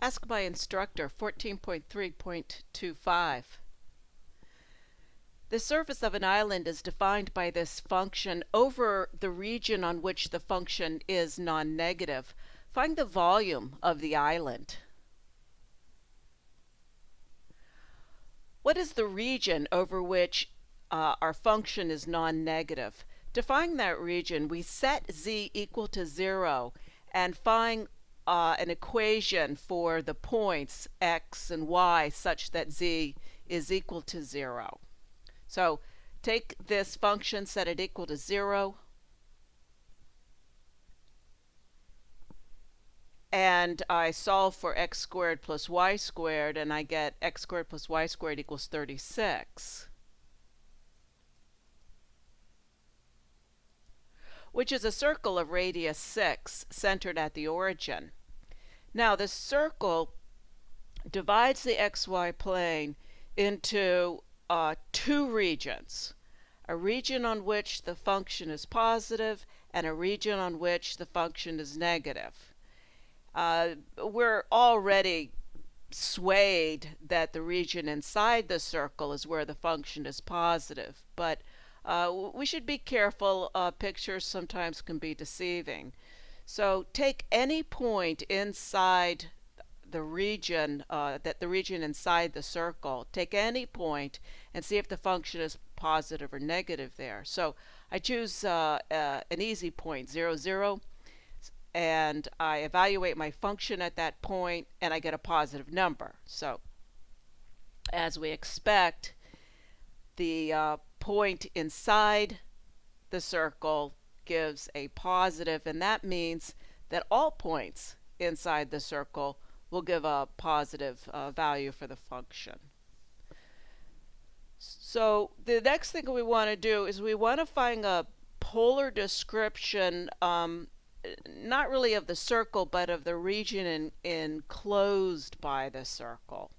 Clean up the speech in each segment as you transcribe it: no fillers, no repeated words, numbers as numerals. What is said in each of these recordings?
Ask my instructor 14.3.25. The surface of an island is defined by this function over the region on which the function is non-negative. Find the volume of the island. What is the region over which our function is non-negative? To find that region, we set z equal to 0 and find an equation for the points x and y such that z is equal to 0. So take this function, set it equal to 0, and I solve for x squared plus y squared, and I get x squared plus y squared equals 36, which is a circle of radius 6 centered at the origin. Now this circle divides the xy plane into two regions, a region on which the function is positive and a region on which the function is negative. We're already swayed that the region inside the circle is where the function is positive, but we should be careful. Pictures sometimes can be deceiving. So take any point inside the region, the region inside the circle, take any point and see if the function is positive or negative there. So I choose an easy point, 0, 0, and I evaluate my function at that point and I get a positive number. So as we expect, the point inside the circle gives a positive, and that means that all points inside the circle will give a positive value for the function. So the next thing we want to do is we want to find a polar description, not really of the circle, but of the region enclosed by the circle.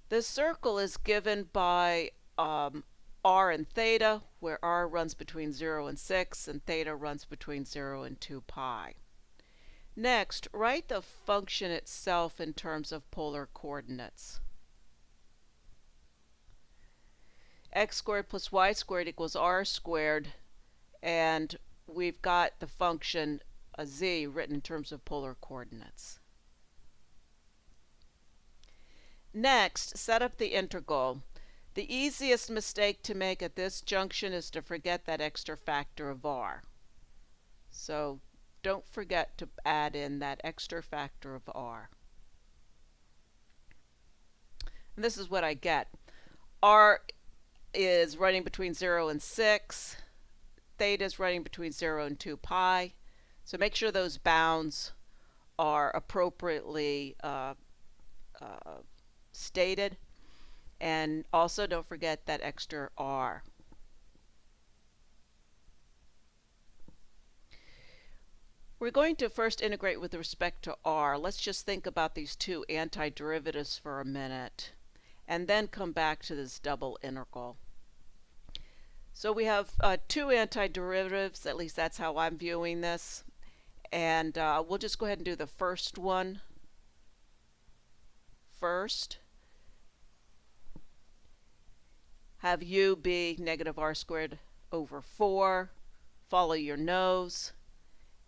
The circle is given by r and theta, where r runs between 0 and 6 and theta runs between 0 and 2 pi. Next, write the function itself in terms of polar coordinates. X squared plus y squared equals r squared, and we've got the function z written in terms of polar coordinates. Next, set up the integral. The easiest mistake to make at this junction is to forget that extra factor of r. So don't forget to add in that extra factor of r. And this is what I get. R is running between 0 and 6. Theta is running between 0 and 2 pi. So make sure those bounds are appropriately stated. And also don't forget that extra r. We're going to first integrate with respect to r. Let's just think about these two antiderivatives for a minute and then come back to this double integral. So we have two antiderivatives, at least that's how I'm viewing this, and we'll just go ahead and do the first one first. Have u be negative r squared over 4. Follow your nose.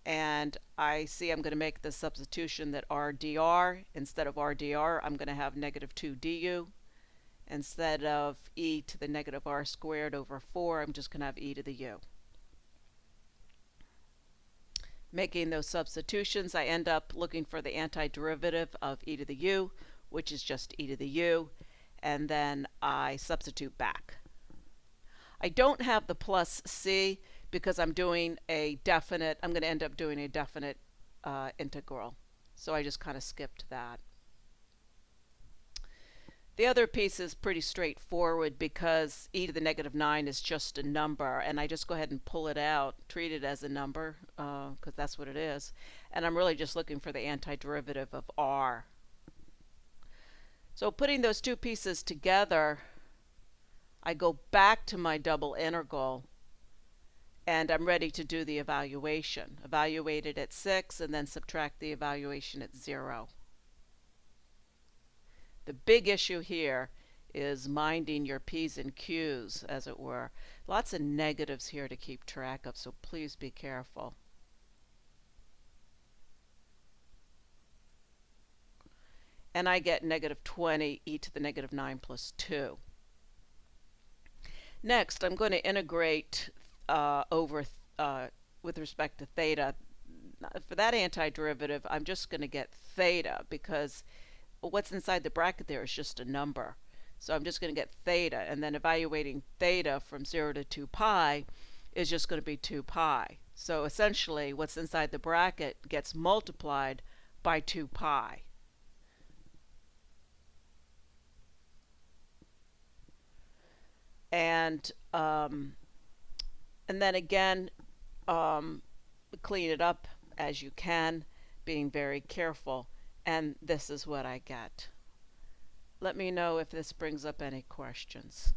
And I see I'm going to make the substitution that r dr, instead of r dr, I'm going to have negative 2 du. Instead of e to the negative r squared over 4, I'm just going to have e to the u. Making those substitutions, I end up looking for the antiderivative of e to the u, which is just e to the u, and then I substitute back. I don't have the plus c because I'm doing a definite, I'm going to end up doing a definite integral. So I just kind of skipped that. The other piece is pretty straightforward because e to the negative 9 is just a number, and I just go ahead and pull it out, treat it as a number, because that's what it is. And I'm really just looking for the antiderivative of r. So putting those two pieces together, I go back to my double integral, and I'm ready to do the evaluation. Evaluate it at 6 and then subtract the evaluation at 0. The big issue here is minding your P's and Q's, as it were. Lots of negatives here to keep track of, so please be careful. And I get negative 20 e to the negative 9 plus 2. Next, I'm going to integrate with respect to theta. For that antiderivative, I'm just going to get theta because what's inside the bracket there is just a number. So I'm just going to get theta, and then evaluating theta from 0 to 2 pi is just going to be 2 pi. So essentially, what's inside the bracket gets multiplied by 2 pi. And then again, clean it up as you can, being very careful, and this is what I get. Let me know if this brings up any questions.